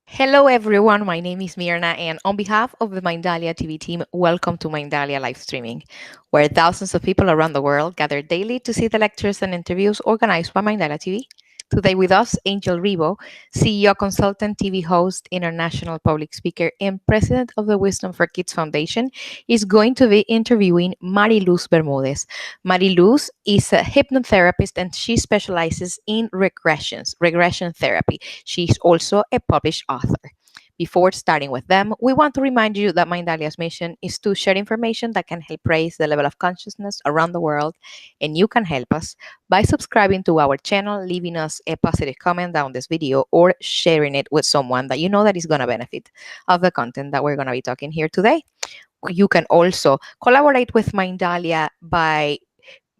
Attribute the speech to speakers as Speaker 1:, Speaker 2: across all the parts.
Speaker 1: Hello, everyone. My name is Mirna, and on behalf of the Mindalia TV team, welcome to Mindalia live streaming, where thousands of people around the world gather daily to see the lectures and interviews organized by Mindalia TV. Today with us, Angel Ribo, CEO, consultant, TV host, international public speaker, and president of the Wisdom for Kids Foundation, is going to be interviewing Luz Bermudez. Luz is a hypnotherapist and she specializes in regression therapy. She's also a published author. Before starting with them, we want to remind you that Mindalia's mission is to share information that can help raise the level of consciousness around the world, and you can help us by subscribing to our channel, leaving us a positive comment down this video, or sharing it with someone that you know that is going to benefit of the content that we're going to be talking here today. You can also collaborate with Mindalia by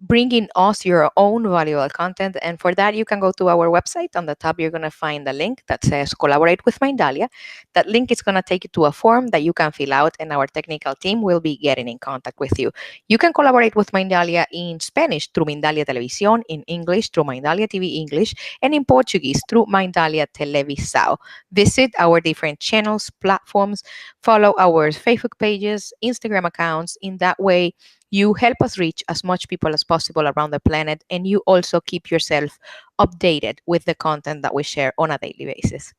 Speaker 1: bringing us your own valuable content. And for that, you can go to our website. On the top, you're going to find the link that says Collaborate with Mindalia. That link is going to take you to a form that you can fill out, and our technical team will be getting in contact with you. You can collaborate with Mindalia in Spanish through Mindalia Televisión, in English through Mindalia TV English, and in Portuguese through Mindalia Televisão. Visit our different channels, platforms, follow our Facebook pages, Instagram accounts. In that way, you help us reach as much people as possible around the planet, and you also keep yourself updated with the content that we share on a daily basis.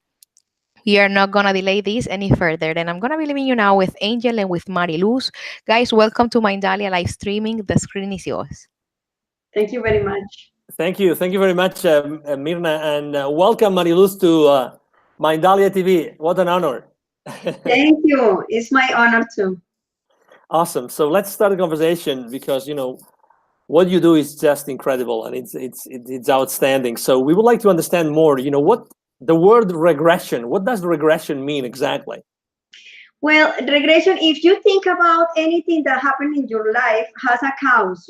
Speaker 1: We are not going to delay this any further, and I'm going to be leaving you now with Angel and with Luz. Guys, welcome to Mindalia live streaming. The screen is yours.
Speaker 2: Thank you very much.
Speaker 3: Thank you very much, Mirna, and welcome, Mariluz, to Mindalia TV. What an honor.
Speaker 2: Thank you. It's my honor too.
Speaker 3: Awesome. So let's start the conversation, because what you do is just incredible, and it's outstanding. So we would like to understand more. What the word regression. What does regression mean exactly?
Speaker 2: Well, regression, if you think about anything that happened in your life, has a cause.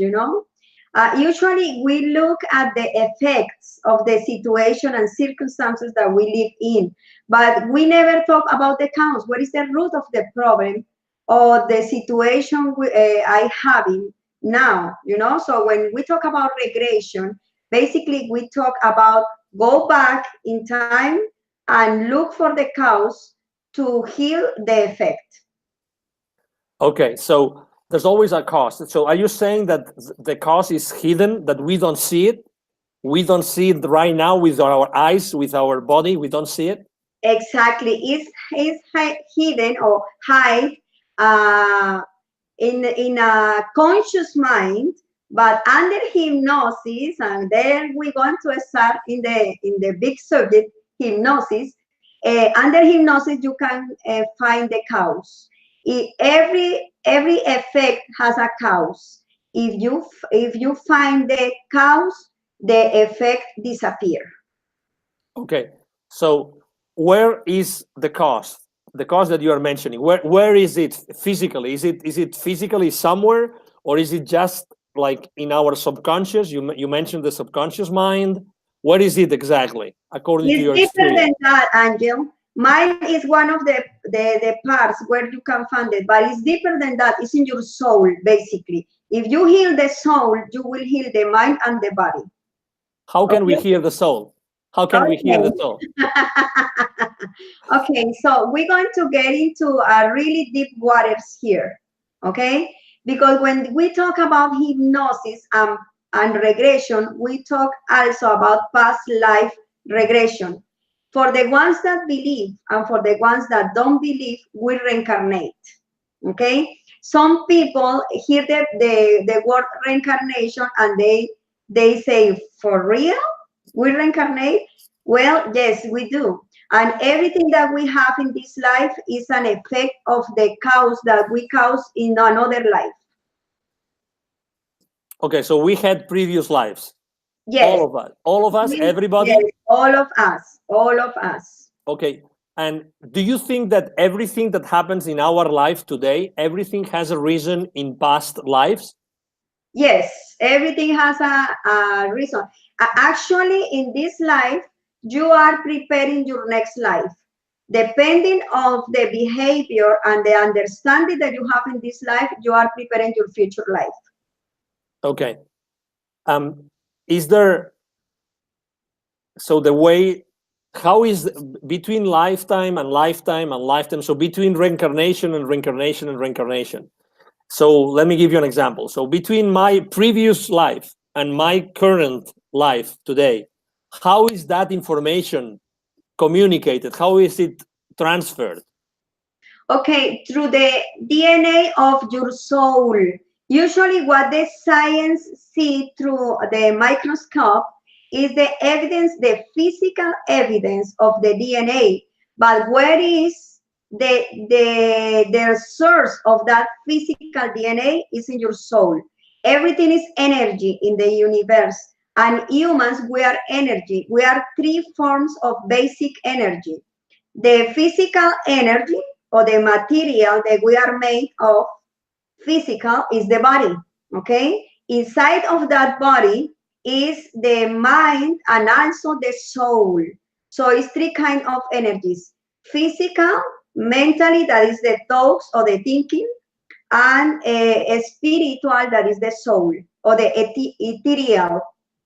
Speaker 2: Usually we look at the effects of the situation and circumstances that we live in, but we never talk about the cause. What is the root of the problem or the situation I having now? So when we talk about regression, basically we talk about go back in time and look for the cause to heal the effect.
Speaker 3: Okay, so there's always a cause. So are you saying that the cause is hidden, that we don't see it? We don't see it right now with our eyes, with our body, we don't see it?
Speaker 2: Exactly. It's hidden or hide in a conscious mind, but under hypnosis, and there we're going to start in the big subject, hypnosis. Under hypnosis, you can find the cause. Every effect has a cause. If you find the cause, the effect disappear.
Speaker 3: Okay, so where is the cause? The cause that you are mentioning, where is it physically? Is it physically somewhere, or is it just like in our subconscious? You mentioned the subconscious mind. Where is it exactly, according to your experience?
Speaker 2: It's deeper than that, Angel. Mind is one of the parts where you can find it, but it's deeper than that. It's in your soul, basically. If you heal the soul, you will heal the mind and the body.
Speaker 3: How can we heal the soul? How can we heal the soul?
Speaker 2: Okay, so we're going to get into really deep waters here, okay? Because when we talk about hypnosis and regression, we talk also about past life regression. For the ones that believe and for the ones that don't believe, we reincarnate, okay? Some people hear the word reincarnation and they say, for real? We reincarnate? Well, yes, we do. And everything that we have in this life is an effect of the cause that we cause in another life.
Speaker 3: Okay, so we had previous lives.
Speaker 2: Yes.
Speaker 3: All of us, everybody?
Speaker 2: Yes, all of us.
Speaker 3: Okay, and do you think that everything that happens in our life today, everything has a reason in past lives?
Speaker 2: Yes, everything has a reason. Actually, in this life, you are preparing your next life. Depending on the behavior and the understanding that you have in this life, you are preparing your future life.
Speaker 3: Okay. Is there so the way, how is between lifetime and lifetime and lifetime, so between reincarnation and reincarnation and reincarnation. So let me give you an example. So between my previous life and my current life today, how is that information communicated? How is it transferred?
Speaker 2: Okay, through the DNA of your soul. Usually what the science see through the microscope is the evidence, the physical evidence of the DNA. But where is the source of that physical DNA is in your soul. Everything is energy in the universe. And humans, we are energy. We are three forms of basic energy. The physical energy, or the material that we are made of, physical, is the body, okay? Inside of that body is the mind and also the soul. So it's three kinds of energies: physical, mentally, that is the thoughts or the thinking, and spiritual, that is the soul, or the ethereal.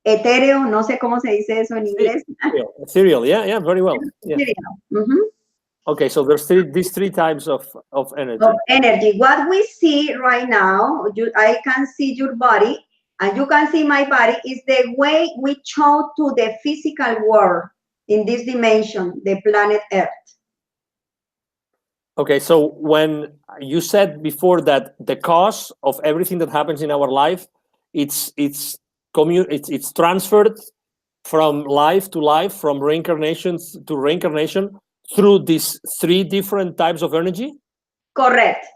Speaker 2: Etéreo, no sé cómo se dice eso en inglés.
Speaker 3: Ethereal, yeah, very well. Yeah.
Speaker 2: Mm-hmm.
Speaker 3: Okay, so there's these three types of energy.
Speaker 2: What we see right now, I can see your body, and you can see my body, is the way we show to the physical world in this dimension, the planet Earth.
Speaker 3: Okay, so when you said before that the cause of everything that happens in our life, it's transferred from life to life, from reincarnation to reincarnation, through these three different types of energy?
Speaker 2: Correct.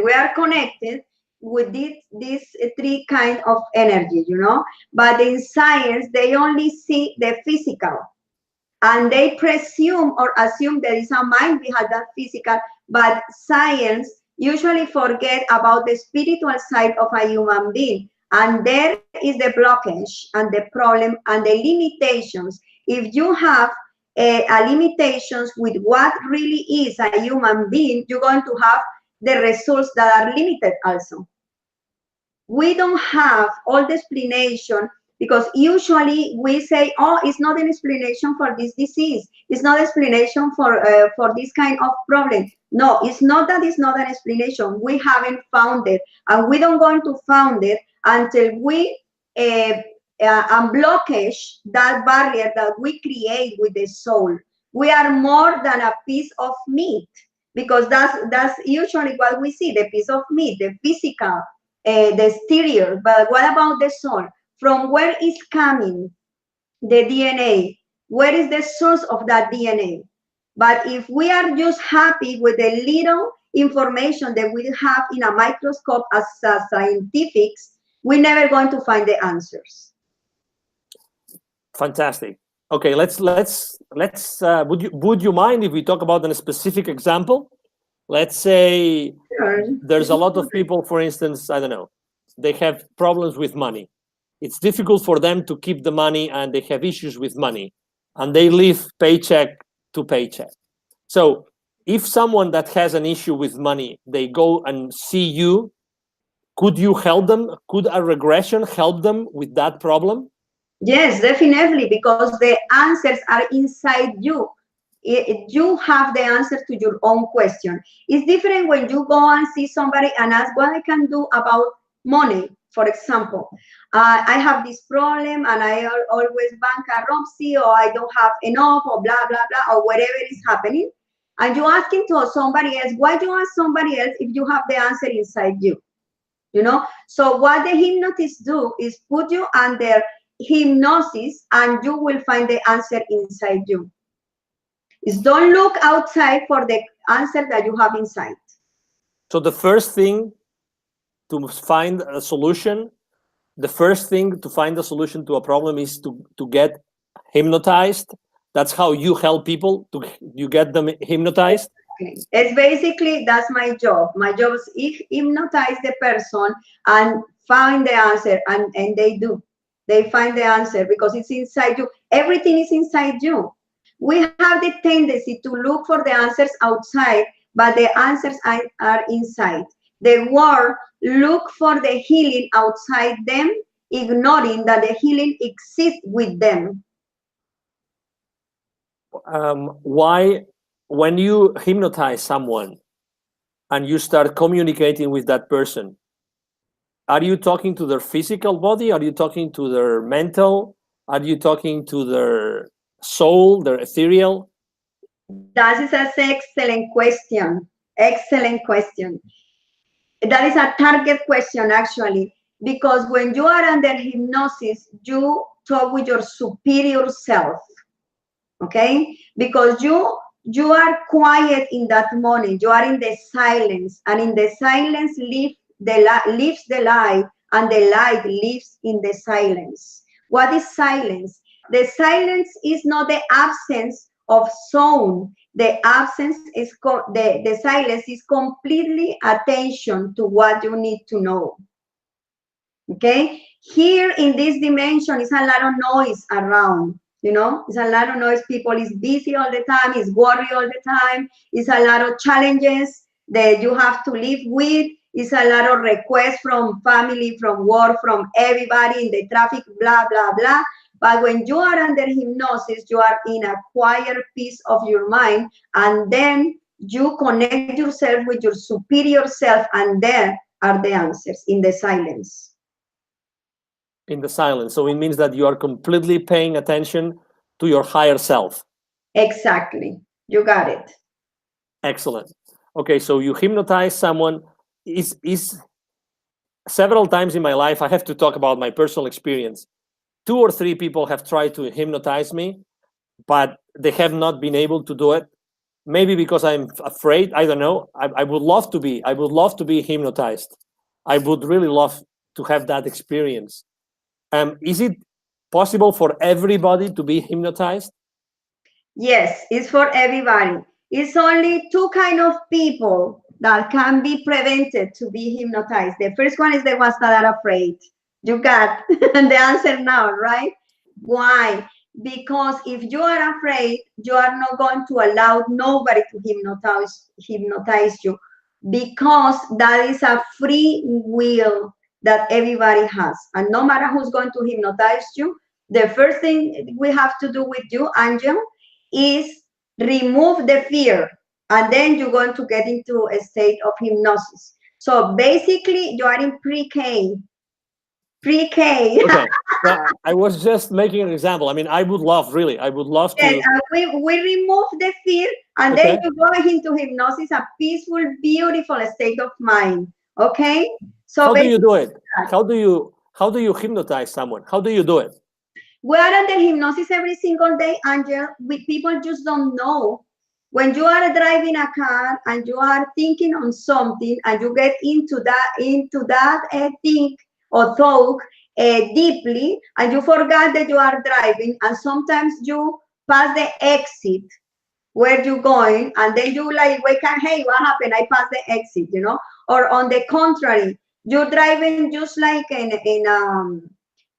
Speaker 2: We are connected with these three kinds of energy, but in science, they only see the physical. And they presume or assume there is a mind behind that physical, but science usually forget about the spiritual side of a human being. And there is the blockage and the problem and the limitations. If you have a limitations with what really is a human being, you're going to have the results that are limited also. We don't have all the explanation, because usually we say, oh, it's not an explanation for this disease. It's not explanation for this kind of problem. No, it's not that it's not an explanation. We haven't found it, and we don't going to found it until we unblockage that barrier that we create with the soul. We are more than a piece of meat, because that's usually what we see, the piece of meat, the physical, the exterior. But what about the soul? From where is coming the DNA? Where is the source of that DNA? But if we are just happy with the little information that we have in a microscope as scientifics, we're never going to find the answers.
Speaker 3: Fantastic. Okay, let's would you mind if we talk about a specific example? Let's say there's a lot of people, for instance, I don't know, they have problems with money. It's difficult for them to keep the money, and they have issues with money, and they live paycheck to paycheck. So if someone that has an issue with money, they go and see you, could you help them? Could a regression help them with that problem?
Speaker 2: Yes, definitely, because the answers are inside you. You have the answer to your own question. It's different when you go and see somebody and ask what I can do about money. For example, I have this problem and I always bankruptcy, or I don't have enough, or blah, blah, blah, or whatever is happening. And you're asking to somebody else. Why do you ask somebody else if you have the answer inside you? So what the hypnotists do is put you under hypnosis, and you will find the answer inside you. Is don't look outside for the answer that you have inside.
Speaker 3: So the first thing to find a solution, the first thing to find a solution to a problem is to get hypnotized. That's how you help people, you get them hypnotized.
Speaker 2: It's basically, that's my job. My job is hypnotize the person and find the answer, and they do. They find the answer because it's inside you. Everything is inside you. We have the tendency to look for the answers outside, but the answers are inside. The world look for the healing outside them, ignoring that the healing exists with them.
Speaker 3: why, when you hypnotize someone and you start communicating with that person, are you talking to their physical body? Are you talking to their mental? Are you talking to their soul, their ethereal?
Speaker 2: That is an excellent question. Excellent question. That is a target question, actually, because when you are under hypnosis, you talk with your superior self, okay? Because you are quiet in that moment. You are in the silence, and in the silence lives the light, and the light lives in the silence. What is silence? The silence is not the absence of sound. The absence is the silence is completely attention to what you need to know. Okay, here in this dimension is a lot of noise around, you know, it's a lot of noise. People is busy all the time, is worried all the time, it's a lot of challenges that you have to live with, it's a lot of requests from family, from work, from everybody in the traffic, blah blah blah. But when you are under hypnosis, you are in a quiet piece of your mind, and then you connect yourself with your superior self, and there are the answers in the silence.
Speaker 3: In the silence. So it means that you are completely paying attention to your higher self.
Speaker 2: Exactly. You got it.
Speaker 3: Excellent. Okay, so you hypnotize someone. Is several times in my life, I have to talk about my personal experience. 2 or 3 people have tried to hypnotize me, but they have not been able to do it. Maybe because I'm afraid. I don't know. I would love to be. I would love to be hypnotized. I would really love to have that experience. Is it possible for everybody to be hypnotized?
Speaker 2: Yes, it's for everybody. It's only two kind of people that can be prevented to be hypnotized. The first one is the ones that are afraid. You got the answer now, right? Why? Because if you are afraid, you are not going to allow nobody to hypnotize you, because that is a free will that everybody has. And no matter who's going to hypnotize you, the first thing we have to do with you, Angel, is remove the fear, and then you're going to get into a state of hypnosis. So basically you are in pre-K.
Speaker 3: Okay. No, I was just making an example. I mean, I would love, really, I would love
Speaker 2: Yes,
Speaker 3: to.
Speaker 2: we remove the fear, and then
Speaker 3: Okay.
Speaker 2: you go into hypnosis, a peaceful, beautiful state of mind. Okay, so
Speaker 3: How do you
Speaker 2: basically
Speaker 3: do it? How do you hypnotize someone? How do you do it?
Speaker 2: we are under hypnosis every single day, Angel. People just don't know. When you are driving a car and you are thinking on something, and you get into that think or thought deeply, and you forgot that you are driving, and sometimes you pass the exit where you going, and then you like wake up, hey, what happened? I passed the exit, you know. Or on the contrary, you're driving just like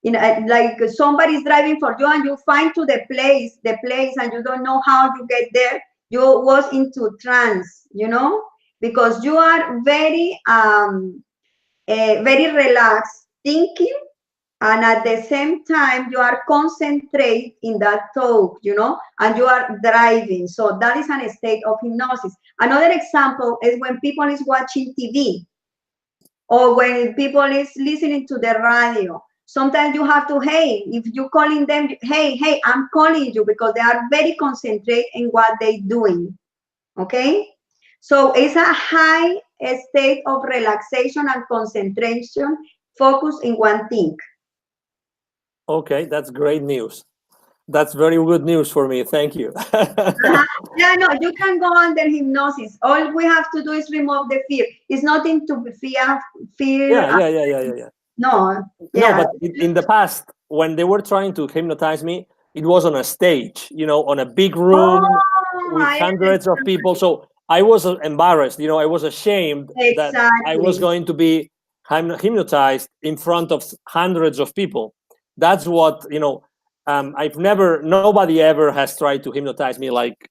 Speaker 2: like somebody's driving for you, and you find to the place, and you don't know how you get there. You was into trance, you know, because you are very relaxed thinking, and at the same time you are concentrate in that thought, you know, and you are driving. So that is a state of hypnosis. Another example is when people is watching TV, or when people is listening to the radio. Sometimes you have to, hey, if you calling them, hey, I'm calling you, because they are very concentrate in what they doing. Okay, so it's a high state of relaxation and concentration, focus in one thing.
Speaker 3: Okay, that's great news. That's very good news for me. Thank you.
Speaker 2: Yeah, no, you can go under hypnosis. All we have to do is remove the fear. It's nothing to be fear.
Speaker 3: Yeah.
Speaker 2: No,
Speaker 3: No,
Speaker 2: yeah.
Speaker 3: but in the past, when they were trying to hypnotize me, it was on a stage, on a big room
Speaker 2: Oh,
Speaker 3: with
Speaker 2: I
Speaker 3: hundreds of people.
Speaker 2: understand.
Speaker 3: So I was embarrassed, I was ashamed that I was
Speaker 2: Exactly.
Speaker 3: going to be hypnotized in front of hundreds of people. That's what, nobody ever has tried to hypnotize me like,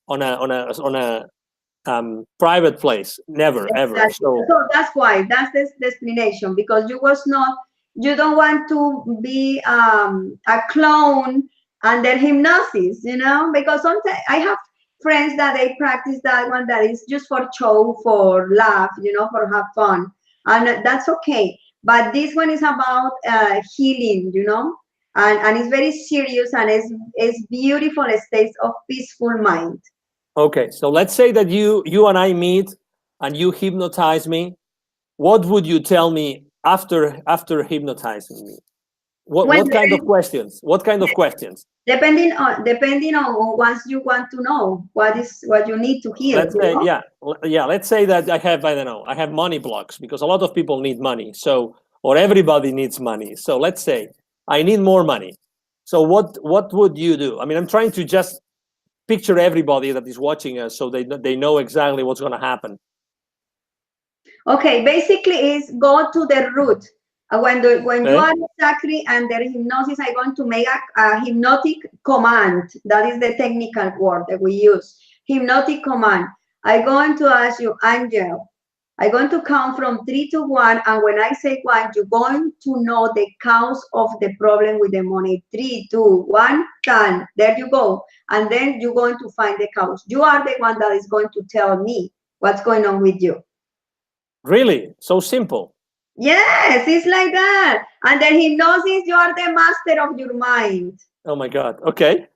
Speaker 3: on a private place. Never, ever.
Speaker 2: Exactly.
Speaker 3: So
Speaker 2: So that's why, that's the explanation, because you don't want to be a clone under hypnosis, because sometimes I have friends that they practice that one that is just for show, for laugh, for have fun. And that's okay. But this one is about healing, and it's very serious, and it's beautiful states of peaceful mind.
Speaker 3: Okay, so let's say that you and I meet and you hypnotize me. What would you tell me after hypnotizing me? What kind of questions? What kind of questions?
Speaker 2: Depending on what you want to know, what you need to heal.
Speaker 3: Let's say, yeah. Let's say that I don't know, I have money blocks, because a lot of people need money. So, or everybody needs money. So let's say I need more money. So what would you do? I mean, I'm trying to just picture everybody that is watching us, so they know exactly what's going to happen.
Speaker 2: Okay, basically is go to the root. When you are exactly under hypnosis, I'm going to make a hypnotic command. That is the technical word that we use. Hypnotic command. I'm going to ask you, Angel, I'm going to count from 3 to 1, and when I say 1, you're going to know the cause of the problem with the money. 3, 2, 1, done. There you go. And then you're going to find the cause. You are the one that is going to tell me what's going on with you.
Speaker 3: Really? So simple?
Speaker 2: Yes, it's like that. And then hypnosis, you are the master of your mind.
Speaker 3: Oh my God. Okay.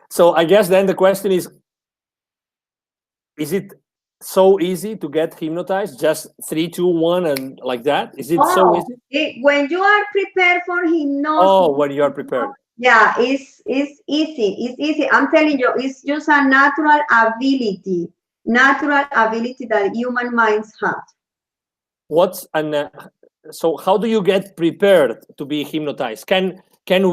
Speaker 3: So I guess then the question is it so easy to get hypnotized? Just 3, 2, 1 and like that? Is it so easy?
Speaker 2: When you are prepared for hypnosis.
Speaker 3: Oh, when you are prepared.
Speaker 2: Yeah, it's easy. It's easy. I'm telling you, it's just a natural ability that human minds have.
Speaker 3: So how do you get prepared to be hypnotized? Can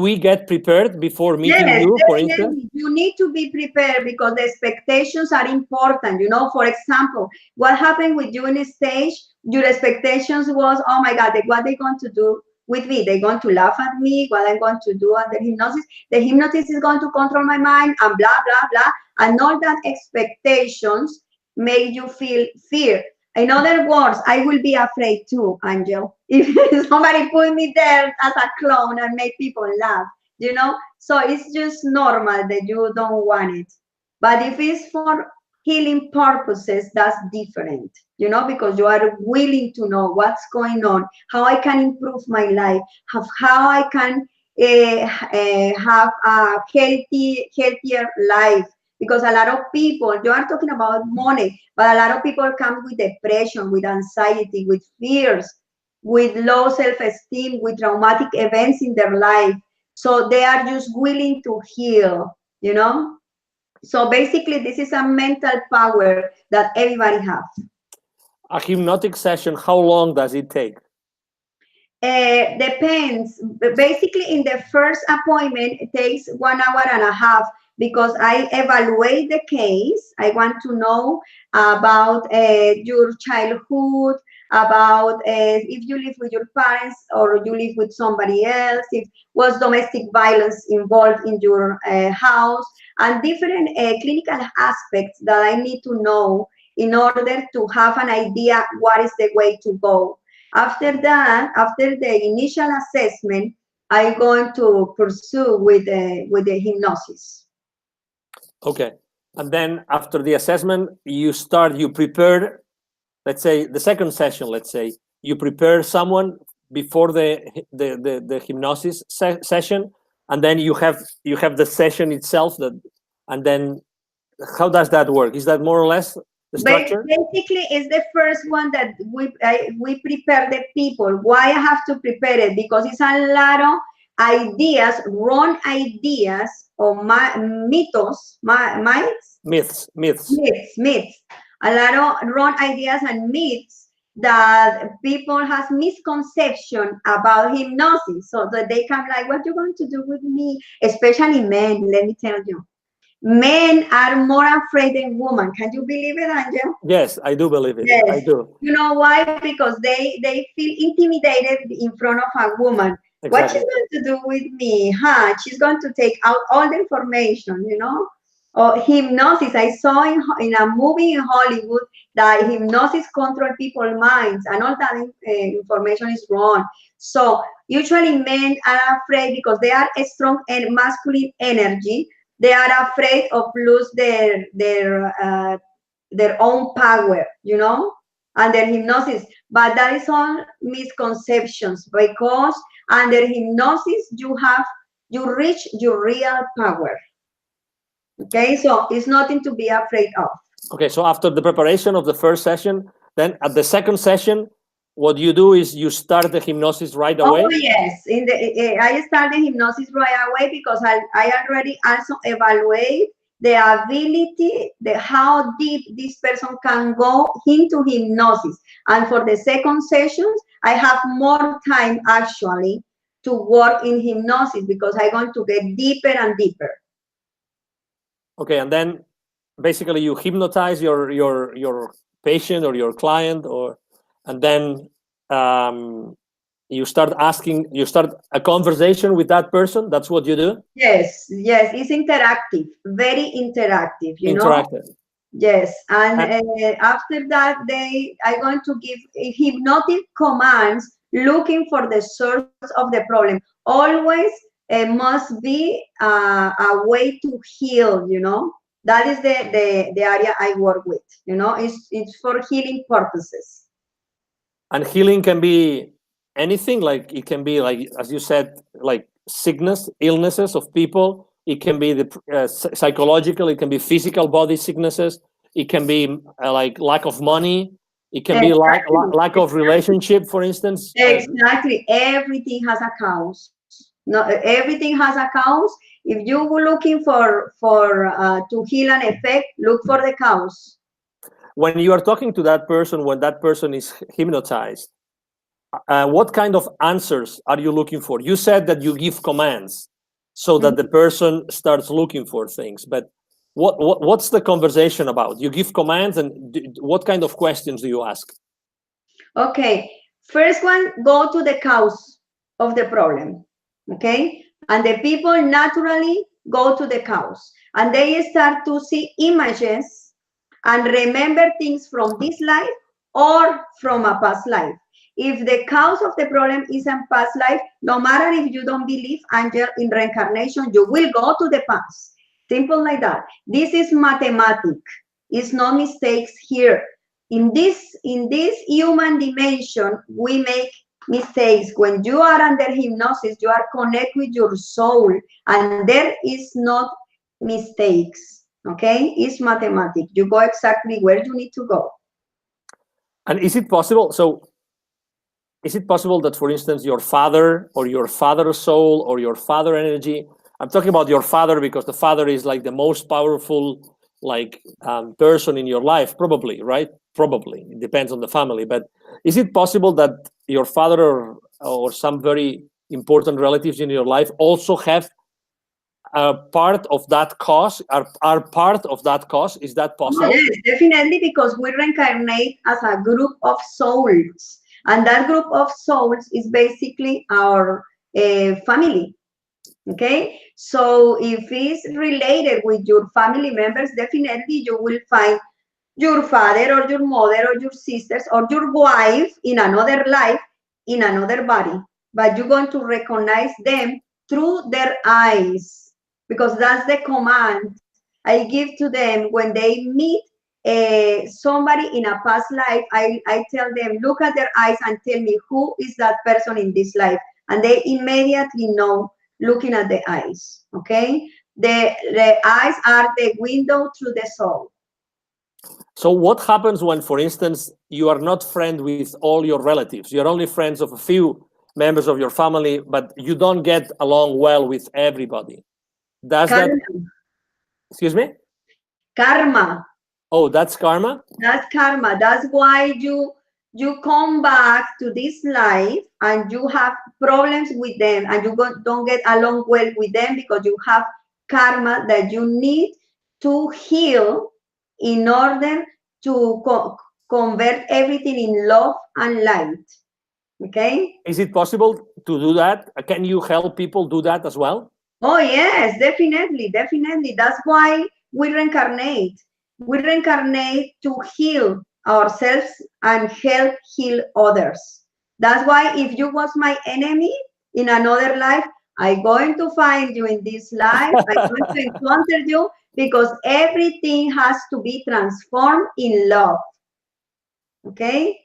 Speaker 3: we get prepared before meeting you, for instance?
Speaker 2: You need to be prepared, because the expectations are important. For example, what happened with you in a stage, your expectations was, oh my God, what are they going to do with me? They're going to laugh at me, what I'm going to do under hypnosis. The hypnotist is going to control my mind, and blah, blah, blah. And all that expectations make you feel fear. In other words, I will be afraid too, Angel. If somebody put me there as a clown and make people laugh, So it's just normal that you don't want it. But if it's for healing purposes, that's different, because you are willing to know what's going on, how I can improve my life, how I can have a healthier life. Because a lot of people, you are talking about money, but a lot of people come with depression, with anxiety, with fears, with low self-esteem, with traumatic events in their life. So they are just willing to heal, So basically, this is a mental power that everybody has.
Speaker 3: A hypnotic session, how long does it take?
Speaker 2: Depends. Basically, in the first appointment, it takes 1.5 hours, because I evaluate the case. I want to know about your childhood, about if you live with your parents or you live with somebody else, if was domestic violence involved in your house, and different clinical aspects that I need to know in order to have an idea what is the way to go. After that, after the initial assessment, I'm going to pursue with the hypnosis.
Speaker 3: Okay. And then after the assessment, you prepare, let's say the second session, you prepare someone before the hypnosis session, and then you have the session itself, and then how does that work? Is that more or less the structure?
Speaker 2: Basically, it's the first one that we prepare the people. Why I have to prepare it? Because it's a lot of ideas, wrong ideas, or myths. A lot of wrong ideas and myths that people has misconception about hypnosis, so that they come like, what you going to do with me? Especially men, let me tell you. Men are more afraid than women. Can you believe it, Angel?
Speaker 3: Yes, I do believe it. Yes. I do.
Speaker 2: You know why? Because they feel intimidated in front of a woman. Exactly. What she's going to do with me? She's going to take out all the information, or hypnosis. I saw in a movie in Hollywood that hypnosis control people's minds, and all that information is wrong. So usually men are afraid because they are a strong and masculine energy. They are afraid of lose their own power, you know, under hypnosis. But that is all misconceptions, because under hypnosis you reach your real power. Okay, so it's nothing to be afraid of.
Speaker 3: Okay, so after the preparation of the first session, then at the second session, what you do is you start the hypnosis right away.
Speaker 2: Oh yes, I started hypnosis right away because I already also evaluate the ability, how deep this person can go into hypnosis. And for the second sessions, I have more time actually to work in hypnosis because I'm going to get deeper and deeper.
Speaker 3: Okay, and then basically you hypnotize your patient or your client, and then you start a conversation with that person. That's what you do?
Speaker 2: Yes, it's interactive, very interactive, you know.
Speaker 3: Interactive.
Speaker 2: Yes, and after that, I'm going to give hypnotic commands looking for the source of the problem. Always must be a way to heal, you know. That is the area I work with, you know. It's for healing purposes.
Speaker 3: And healing can be anything. Like it can be, like as you said, like sickness, illnesses of people. It can be the psychological. It can be physical body sicknesses. It can be like lack of money. It can be lack of relationship, for instance.
Speaker 2: Exactly. Everything has a cause. No, everything has a cause. If you were looking for to heal an effect, look for the cause.
Speaker 3: When you are talking to that person, when that person is hypnotized, what kind of answers are you looking for? You said that you give commands so that the person starts looking for things, but what's the conversation about? You give commands, and what kind of questions do you ask?
Speaker 2: Okay, first one, go to the cause of the problem. Okay, and the people naturally go to the cause, and they start to see images and remember things from this life or from a past life. If the cause of the problem is in past life, no matter if you don't believe, Angel, in reincarnation, you will go to the past. Simple like that. This is mathematics. It's no mistakes here. In this human dimension, we make mistakes. When you are under hypnosis, you are connected with your soul, and there is not mistakes. Okay, it's mathematics. You go exactly where you need to go.
Speaker 3: And is it possible? So, is it possible that, for instance, your father or your father's soul or your father energy? I'm talking about your father because the father is like the most powerful, like person in your life, probably, right? Probably. It depends on the family. But is it possible that your father or some very important relatives in your life also have a part of that cause, are part of that cause? Is that possible?
Speaker 2: Oh, yes, definitely, because we reincarnate as a group of souls. And that group of souls is basically our family. Okay, so if it's related with your family members, definitely you will find your father or your mother or your sisters or your wife in another life, in another body, but you're going to recognize them through their eyes, because that's the command I give to them when they meet somebody in a past life. I tell them, look at their eyes and tell me who is that person in this life, and they immediately know looking at the eyes. Okay, the eyes are the window through the soul.
Speaker 3: So what happens when, for instance, you are not friends with all your relatives? You're only friends of a few members of your family, but you don't get along well with everybody. Does
Speaker 2: Karma.
Speaker 3: that? Excuse me?
Speaker 2: Karma.
Speaker 3: Oh, that's karma?
Speaker 2: That's karma. That's why you come back to this life and you have problems with them, and you don't get along well with them because you have karma that you need to heal in order to convert everything in love and light. Okay?
Speaker 3: Is it possible to do that? Can you help people do that as well?
Speaker 2: Oh yes, definitely. That's why we reincarnate. We reincarnate to heal ourselves and help heal others. That's why if you was my enemy in another life, I'm going to find you in this life. I'm going to encounter you because everything has to be transformed in love. Okay?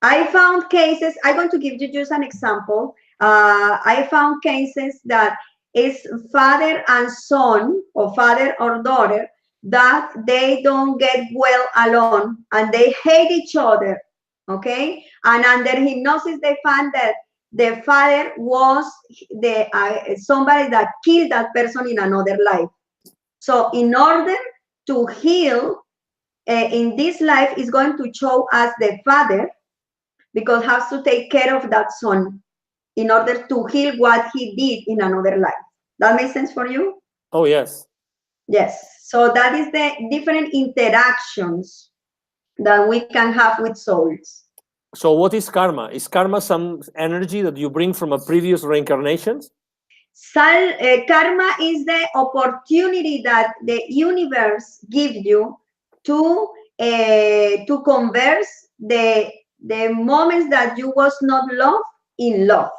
Speaker 2: I found cases, I'm going to give you just an example. I found cases that is father and son or father or daughter that they don't get well alone and they hate each other. Okay? And under hypnosis, they found that the father was somebody that killed that person in another life. So in order to heal in this life, is going to show us the father because has to take care of that son in order to heal what he did in another life. That makes sense for you?
Speaker 3: Oh, yes.
Speaker 2: Yes. So that is the different interactions that we can have with souls.
Speaker 3: So what is karma? Is karma some energy that you bring from a previous reincarnation?
Speaker 2: Karma is the opportunity that the universe gives you to converse the moments that you was not loved in love.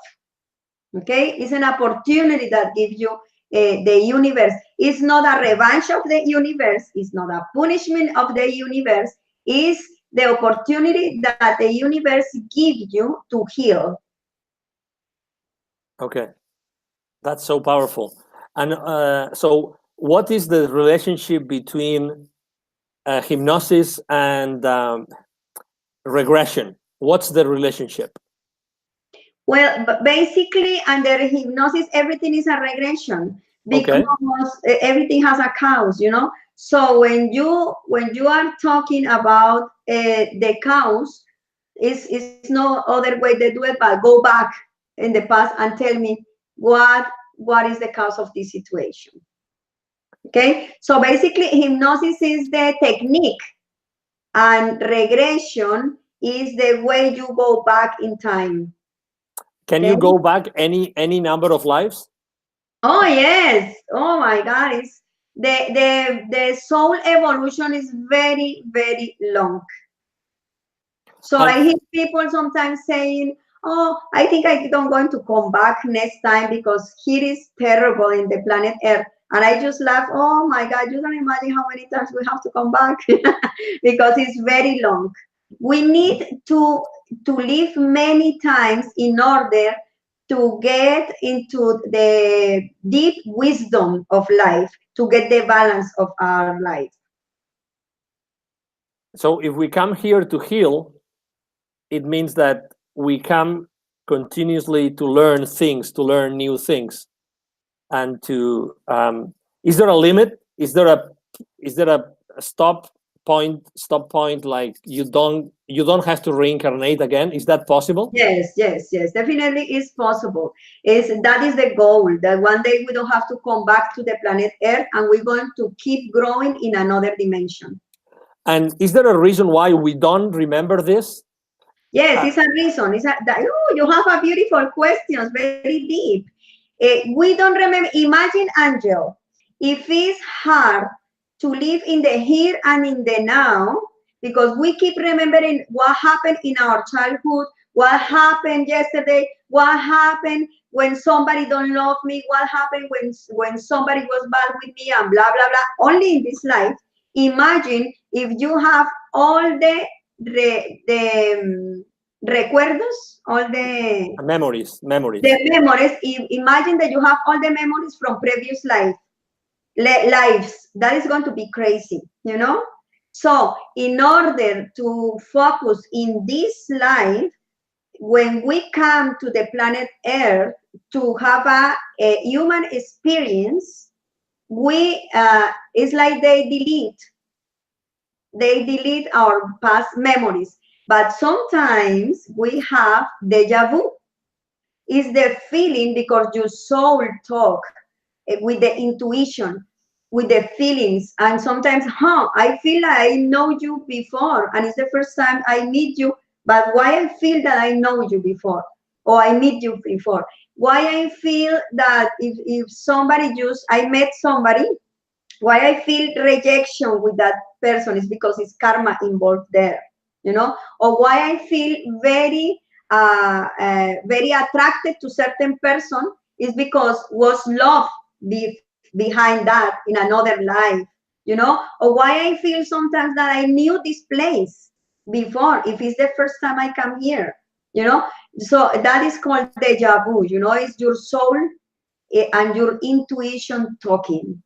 Speaker 2: Okay, it's an opportunity that gives you the universe. It's not a revenge of the universe. It's not a punishment of the universe. It's the opportunity that the universe gives you to heal.
Speaker 3: Okay, that's so powerful. And so, what is the relationship between hypnosis and regression? What's the relationship?
Speaker 2: Well, basically, under hypnosis, everything is a regression because everything has a cause, you know. So when you are talking about the cause, is no other way to do it but go back in the past and tell me what is the cause of this situation. Okay, so basically, hypnosis is the technique, and regression is the way you go back in time.
Speaker 3: Can you go back any number of lives?
Speaker 2: Oh yes. Oh my God. It's the soul evolution is very, very long. So I hear people sometimes saying, oh, I think I'm going to come back next time because here is terrible in the planet Earth. And I just laugh, oh my God, you don't imagine how many times we have to come back because it's very long. We need to live many times in order to get into the deep wisdom of life, to get the balance of our life.
Speaker 3: So if we come here to heal, it means that we come continuously to learn things, to learn new things, and to. Is there a limit? Is there a stop point? Stop point? Like you don't have to reincarnate again. Is that possible?
Speaker 2: Yes, definitely is possible. That is the goal, that one day we don't have to come back to the planet Earth and we're going to keep growing in another dimension.
Speaker 3: And is there a reason why we don't remember this?
Speaker 2: Yes, it's a reason. You have a beautiful question, very deep. We don't remember. Imagine, Angel, if it's hard to live in the here and in the now, because we keep remembering what happened in our childhood, what happened yesterday, what happened when somebody don't love me, what happened when somebody was bad with me, and blah, blah, blah, only in this life. Imagine if you have all the recuerdos, all the
Speaker 3: memories.
Speaker 2: The memories. Imagine that you have all the memories from previous lives. That is going to be crazy, you know. So, in order to focus in this life, when we come to the planet Earth to have a human experience, it's like they delete our past memories. But sometimes we have deja vu. It's the feeling because your soul talk with the intuition, with the feelings. And sometimes, I feel like I know you before. And it's the first time I meet you. But why I feel that I know you before or I meet you before? Why I feel that if somebody I met somebody why I feel rejection with that person is because it's karma involved there, or why I feel very attracted to certain person is because was love behind that in another life, or why I feel sometimes that I knew this place before if it's the first time I come here, so that is called deja vu, it's your soul and your intuition talking.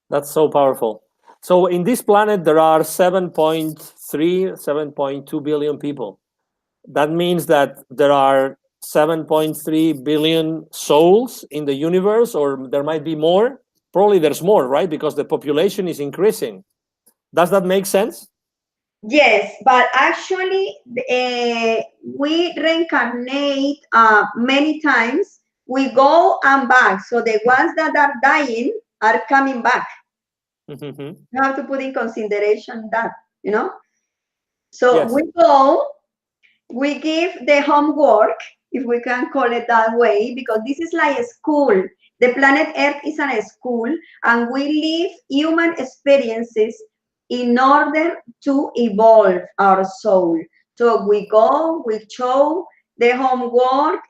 Speaker 3: That's so powerful. So in this planet, there are 7.2 billion people. That means that there are 7.3 billion souls in the universe, or there might be more. Probably there's more, right? Because the population is increasing. Does that make sense?
Speaker 2: Yes, but actually, we reincarnate many times. We go and back. So the ones that are dying are coming back.
Speaker 3: Mm-hmm.
Speaker 2: You have to put in consideration that, So
Speaker 3: Yes.
Speaker 2: we go, we give the homework, if we can call it that way, because this is like a school. The planet Earth is a school, and we live human experiences in order to evolve our soul. So we go, we show the homework,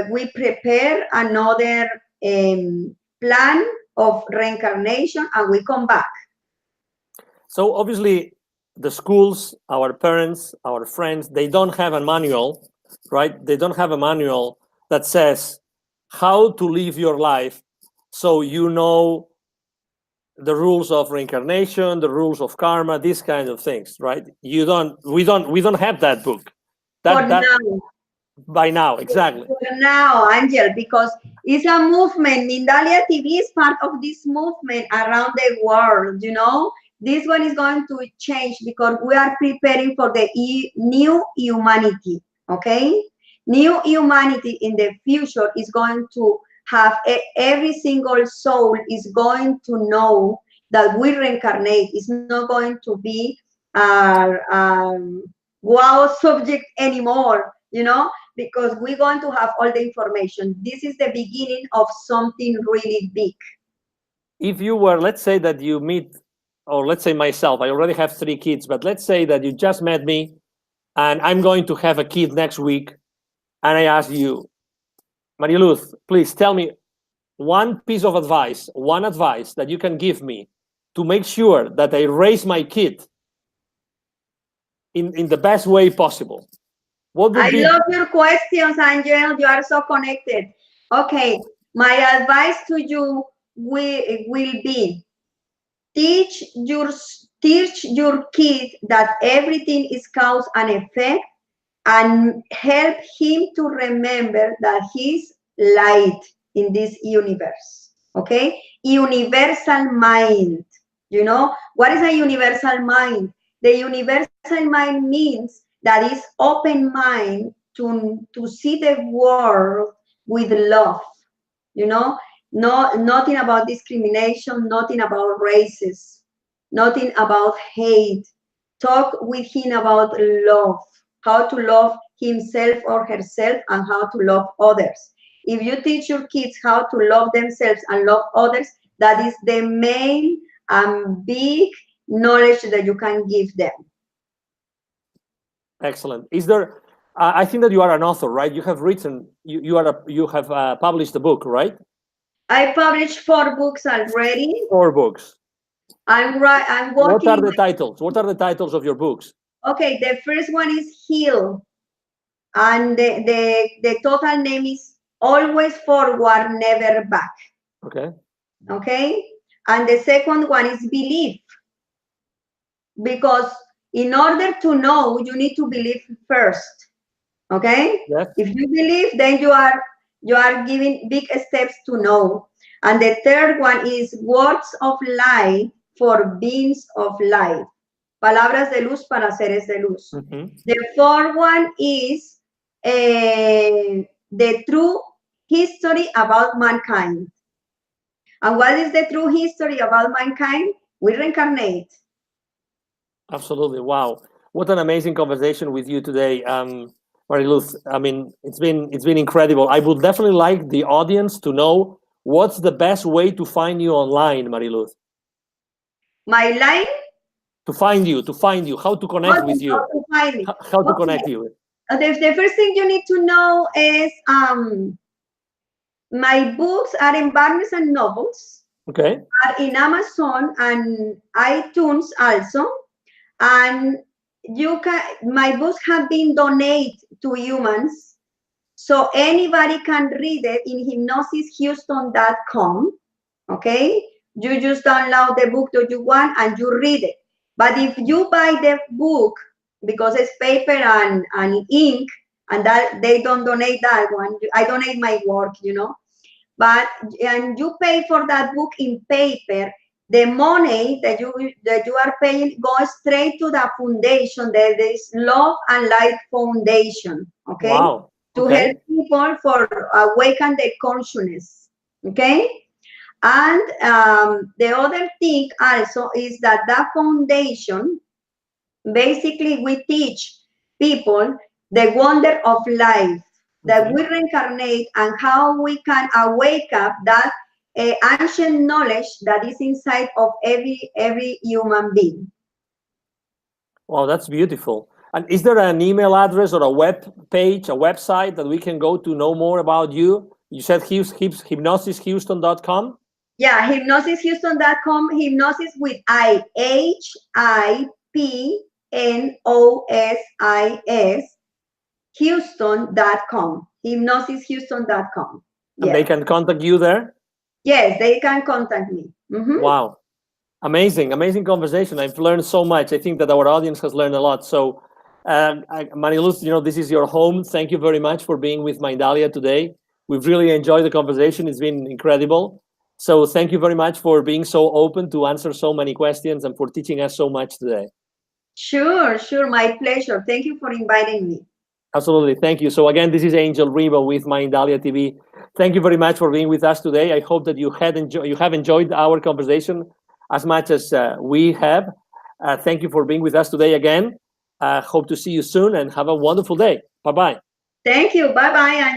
Speaker 2: we prepare another plan of reincarnation, and we come back.
Speaker 3: So obviously, the schools, our parents, our friends, they don't have a manual, right? They don't have a manual that says how to live your life so you know the rules of reincarnation, the rules of karma, these kind of things, right? We don't have that book. That
Speaker 2: Now.
Speaker 3: By now, exactly.
Speaker 2: For now, Angel, because it's a movement. Mindalia TV is part of this movement around the world, This one is going to change because we are preparing for the new humanity, okay? New humanity in the future is going to have every single soul is going to know that we reincarnate. It's not going to be wow subject anymore, because we're going to have all the information. This is the beginning of something really big.
Speaker 3: If you were, let's say that you meet, or let's say myself, I already have 3 kids, but let's say that you just met me and I'm going to have a kid next week, and I ask you, Maria Luz, please tell me one piece of advice, one advice that you can give me to make sure that I raise my kid in the best way possible. What would
Speaker 2: I
Speaker 3: be?
Speaker 2: love your questions, Angel. You are so connected. Okay, my advice to you will be teach your kid that everything is cause and effect, and help him to remember that he's light in this universe. Okay, universal mind. What is a universal mind? The universal mind means that is open mind to see the world with love. Nothing about discrimination, nothing about races, nothing about hate. Talk with him about love, how to love himself or herself, and how to love others. If you teach your kids how to love themselves and love others, that is the main and big knowledge that you can give them.
Speaker 3: Excellent. Is there? I think that you are an author, right? You have written. You have published a book, right?
Speaker 2: I published 4 books already.
Speaker 3: 4 books.
Speaker 2: I'm working.
Speaker 3: What are the titles? What are the titles of your books?
Speaker 2: Okay, the first one is Heal, and the total name is Always Forward, Never Back.
Speaker 3: Okay.
Speaker 2: Okay, and the second one is Believe, because in order to know, you need to believe first. Okay.
Speaker 3: Yes.
Speaker 2: If you believe, then you are giving big steps to know. And the third one is Words of Light for Beings of Light. Palabras de luz para seres de luz.
Speaker 3: Mm-hmm.
Speaker 2: The fourth one is the true history about mankind. And what is the true history about mankind? We reincarnate.
Speaker 3: Absolutely. Wow. What an amazing conversation with you today, Maria Luz. I mean, it's been incredible. I would definitely like the audience to know what's the best way to find you online, Mariluz?
Speaker 2: My line?
Speaker 3: To find you, how to connect with you,
Speaker 2: To find me.
Speaker 3: how to connect you.
Speaker 2: The first thing you need to know is my books are in Barnes and Nobles,
Speaker 3: Okay.
Speaker 2: are in Amazon and iTunes also, and my books have been donated to humans, so anybody can read it in hypnosishouston.com. Okay, you just download the book that you want and you read it. But if you buy the book, because it's paper and ink, and that they don't donate that one, I donate my work, but and you pay for that book in paper, the money that you are paying goes straight to the foundation. There is Love and Light Foundation. Okay.
Speaker 3: Wow.
Speaker 2: To help people for awaken their consciousness. Okay. And the other thing also is that foundation, basically we teach people the wonder of life, that we reincarnate and how we can awake up that ancient knowledge that is inside of every human being.
Speaker 3: Wow, that's beautiful. And is there an email address or a web page, a website that we can go to know more about you? You said hypnosishouston.com?
Speaker 2: Yeah, hypnosishouston.com, hypnosis with HIPNOSIS, Houston.com, hypnosishouston.com.
Speaker 3: And they can contact you there?
Speaker 2: Yes, they can contact me.
Speaker 3: Wow. Amazing conversation. I've learned so much. I think that our audience has learned a lot. So, Mariluz, this is your home. Thank you very much for being with Mindalia today. We've really enjoyed the conversation. It's been incredible. So thank you very much for being so open to answer so many questions and for teaching us so much today.
Speaker 2: Sure. My pleasure. Thank you for inviting me.
Speaker 3: Absolutely. Thank you. So again, this is Angel Ribo with Mindalia TV. Thank you very much for being with us today. I hope that you have enjoyed our conversation as much as we have. Thank you for being with us today again. Hope to see you soon and have a wonderful day. Bye-bye.
Speaker 2: Thank you. Bye-bye.